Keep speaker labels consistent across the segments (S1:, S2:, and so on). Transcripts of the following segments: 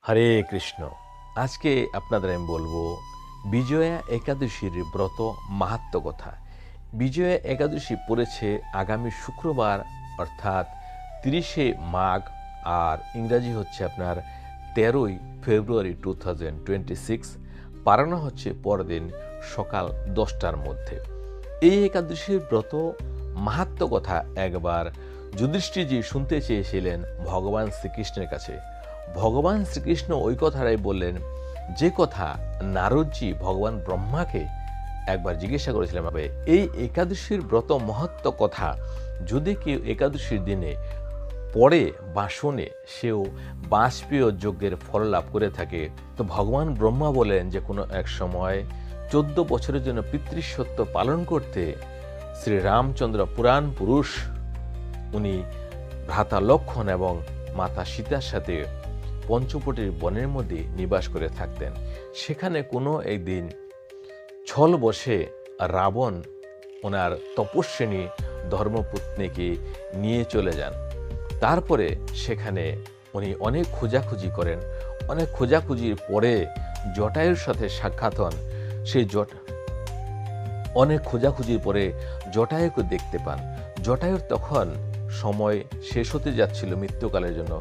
S1: হরে কৃষ্ণ। আজকে আপনাদের আমি বলবো বিজয়া একাদশীর ব্রত মাহাত্ম্য কথা। বিজয়া একাদশী পড়েছে আগামী শুক্রবার অর্থাৎ 30শে মাঘ, আর ইংরাজি হচ্ছে আপনার 13ই ফেব্রুয়ারি 2026। পারানো হচ্ছে পরদিন সকাল 10টার মধ্যে। এই একাদশীর ব্রত মাহাত্ম্য কথা একবার যুধিষ্ঠিরজি শুনতে চেয়েছিলেন ভগবান শ্রীকৃষ্ণের কাছে। ভগবান শ্রীকৃষ্ণ ওই কথাটাই বললেন যে কথা নারদজি ভগবান ব্রহ্মাকে একবার জিজ্ঞাসা করেছিলেন। এই একাদশীর ব্রত মহত্ব কথা যদি কেউ একাদশীর দিনে পড়ে বা শোনে, সেও বাষ্পীয় যজ্ঞের ফল লাভ করে থাকে। তো ভগবান ব্রহ্মা বলেন যে কোনো এক সময় 14 বছরের জন্য পিতৃসত্য পালন করতে শ্রীরামচন্দ্র পুরাণ পুরুষ উনি ভ্রাতা লক্ষ্মণ এবং মাতা সীতার সাথে পঞ্চবটির বনের মধ্যে নিবাস করে থাকতেন। সেখানে কোনো একদিন ছল বসে রাবণ ওনার তপস্বিনী ধর্মপত্নীকে নিয়ে চলে যান। তারপরে সেখানে উনি অনেক খোঁজাখুঁজি করেন। অনেক খোঁজাখুঁজির পরে জটায়ুর সাথে সাক্ষাৎ হন। সেই অনেক খোঁজাখুঁজির পরে জটায়ুকে দেখতে পান। জটায়ুর তখন সময় শেষ হতে যাচ্ছিল মৃত্যুকালের জন্য।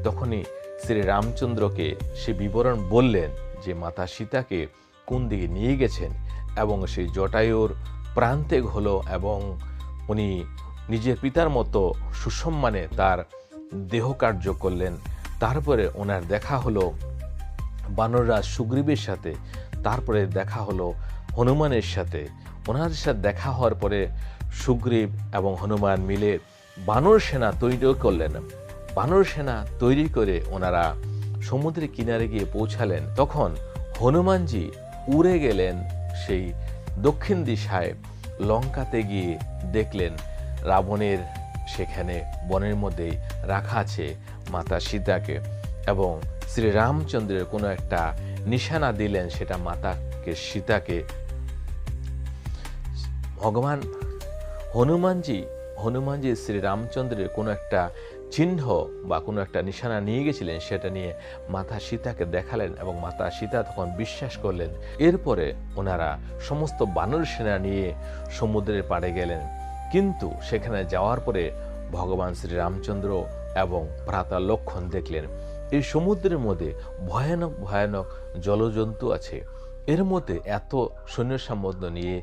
S1: তখনই শ্রী রামচন্দ্রকে সে বিবরণ বললেন যে মাতা সীতাকে কোন দিকে নিয়ে গেছেন, এবং সেই জটায়ুর প্রান্তেক হলো এবং উনি নিজের পিতার মতো সুসম্মানে তার দেহ কার্য করলেন। তারপরে ওনার দেখা হলো বানররাজ সুগ্রীবের সাথে, তারপরে দেখা হলো হনুমানের সাথে। ওনার সাথে দেখা হওয়ার পরে সুগ্রীব এবং হনুমান মিলে বানর সেনা তৈরি করলেন। বানর সেনা তৈরি করে ওনারা সমুদ্রের কিনারে গিয়ে পৌঁছালেন। তখন হনুমানজি উড়ে গেলেন সেই দক্ষিণ দিশায়। লঙ্কাতে গিয়ে দেখলেন রাবণের সেখানে বনের মধ্যেই রাখা আছে মাতা সীতাকে, এবং শ্রীরামচন্দ্রের কোনো একটা নিশানা দিলেন, সেটা মাতাকে সীতাকে। ভগবান হনুমানজি শ্রীরামচন্দ্রের কোনো একটা চিহ্ন বা কোনো একটা নিশানা নিয়ে গেছিলেন, সেটা নিয়ে মাতা সীতাকে দেখালেন এবং মাতা সীতা তখন বিশ্বাস করলেন। এরপরে ওনারা সমস্ত বানর সেনা নিয়ে সমুদ্রের পাড়ে গেলেন। কিন্তু সেখানে যাওয়ার পরে ভগবান শ্রীরামচন্দ্র এবং ভ্রাতা লক্ষ্মণ দেখলেন এই সমুদ্রের মধ্যে ভয়ানক ভয়ানক জলজন্তু আছে। এর মধ্যে এত সৈন্য সামন্ত নিয়ে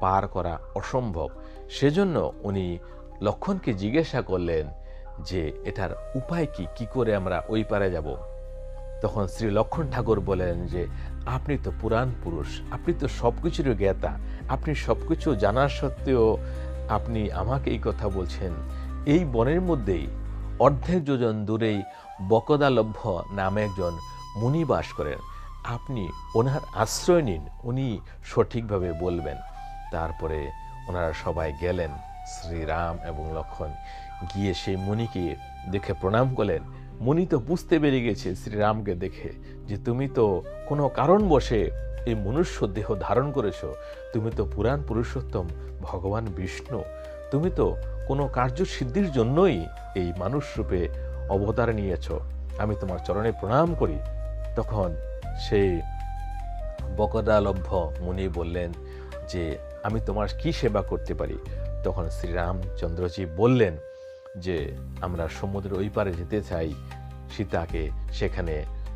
S1: পার করা অসম্ভব। সেজন্য উনি লক্ষ্মণকে জিজ্ঞাসা করলেন যে এটার উপায় কি করে আমরা ওই পারে যাব। তখন শ্রী লক্ষ্মণ ঠাকুর বলেন যে আপনি তো পুরাণ পুরুষ, আপনি তো সবকিছুরই জ্ঞাতা, আপনি সবকিছু জানার সত্ত্বেও আপনি আমাকে এই কথা বলছেন। এই বনের মধ্যেই অর্ধেক যোজন দূরেই বকদালভ্য নামে একজন মুনি বাস করেন। আপনি ওনার আশ্রয় নিন, উনি সঠিকভাবে বলবেন। তারপরে ওনারা সবাই গেলেন। শ্রীরাম এবং লক্ষ্মণ গিয়ে সেই মুনিকে দেখে প্রণাম করলেন। মুনি তো বুঝতে পেরে গেছে শ্রীরামকে দেখে যে তুমি তো কোনো কারণবশে এই মনুষ্য দেহ ধারণ করেছ, তুমি তো পুরাণ পুরুষোত্তম ভগবান বিষ্ণু, তুমি তো কোনো কার্য সিদ্ধির জন্যই এই মানুষ রূপে অবতার নিয়েছ, আমি তোমার চরণে প্রণাম করি। তখন সেই বকদালভ্য মুনি বললেন যে আমি তোমার কি সেবা করতে পারি। তখন শ্রীরামচন্দ্রজি বললেন যে আমরা সমুদ্রের ওই পারে যেতে চাই, সীতাকে সেখানে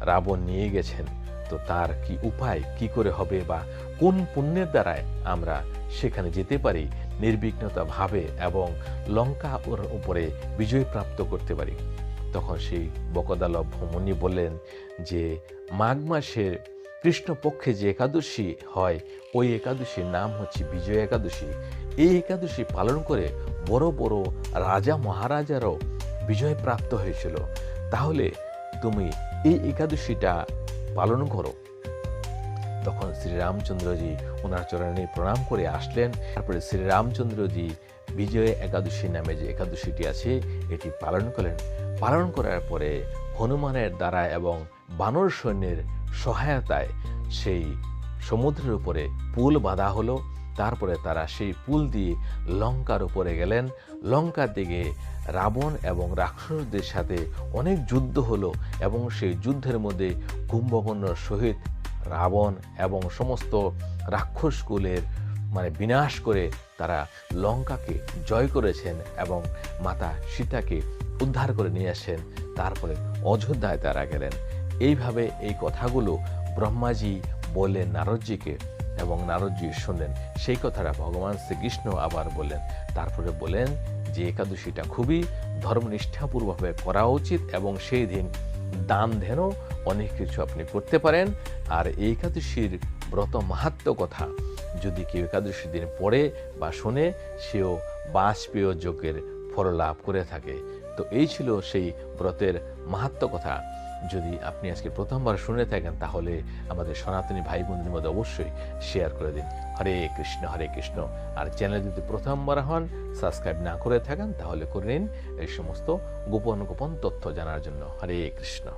S1: রাবণ নিয়ে গেছেন, তো তার কি উপায় কি করে হবে বা কোন পুণ্যের দ্বারায় আমরা সেখানে যেতে পারি নির্বিঘ্নতা ভাবে এবং লঙ্কা উপরে বিজয় প্রাপ্ত করতে পারি। তখন সেই বকদালভ্য মুনি বললেন যে মাঘ মাসের কৃষ্ণপক্ষে যে একাদশী হয় ওই একাদশীর নাম হচ্ছে বিজয় একাদশী। এই একাদশী পালন করে বড় বড় রাজা মহারাজারও বিজয় প্রাপ্ত হয়েছিল। তাহলে তুমি এই একাদশীটা পালন করো। তখন শ্রীরামচন্দ্রজি ওনার চরণে প্রণাম করে আসলেন। তারপরে শ্রীরামচন্দ্রজি বিজয় একাদশী নামে যে একাদশীটি আছে এটি পালন করলেন। পালন করার পরে হনুমানের দ্বারা এবং বানর সৈন্যের সহায়তায় সেই সমুদ্রের উপরে পুল বাঁধা হলো তারপরে তারা সেই পুল দিয়ে লঙ্কার উপরে গেলেন। লঙ্কার দিকে রাবণ এবং রাক্ষসদের সাথে অনেক যুদ্ধ হলো এবং সেই যুদ্ধের মধ্যে কুম্ভকর্ণর সহিত রাবণ এবং সমস্ত রাক্ষসকুলের বিনাশ করে তারা লঙ্কাকে জয় করেছেন এবং মাতা সীতাকে উদ্ধার করে নিয়ে আসেন। তারপরে অযোধ্যায় তারা গেলেন। এইভাবে এই কথাগুলো ব্রহ্মাজি বললেন নারদজিকে এবং নারদজি শুনলেন। সেই কথাটা ভগবান শ্রীকৃষ্ণ আবার বললেন। তারপরে বলেন যে একাদশীটা খুবই ধর্মনিষ্ঠাপূর্বকভাবে করা উচিত এবং সেই দিন দান ধ্যানও অনেক কিছু আপনি করতে পারেন। আর এই একাদশীর ব্রত মাহাত্ম্য কথা যদি কেউ একাদশী দিন পড়ে বা শোনে, সেও বাজপেয় যজ্ঞের ফল লাভ করে থাকে। তো এই ছিল সেই ব্রতের মাহাত্ম্য কথা। যদি আপনি আজকে প্রথমবার শুনে থাকেন তাহলে আমাদের সনাতনী ভাই বোনদের মধ্যে অবশ্যই শেয়ার করে দিন। হরে কৃষ্ণ হরে কৃষ্ণ। আর চ্যানেল যদি প্রথমবার হন, সাবস্ক্রাইব না করে থাকেন তাহলে করে নিন এই সমস্ত গোপন গোপন তথ্য জানার জন্য। হরে কৃষ্ণ।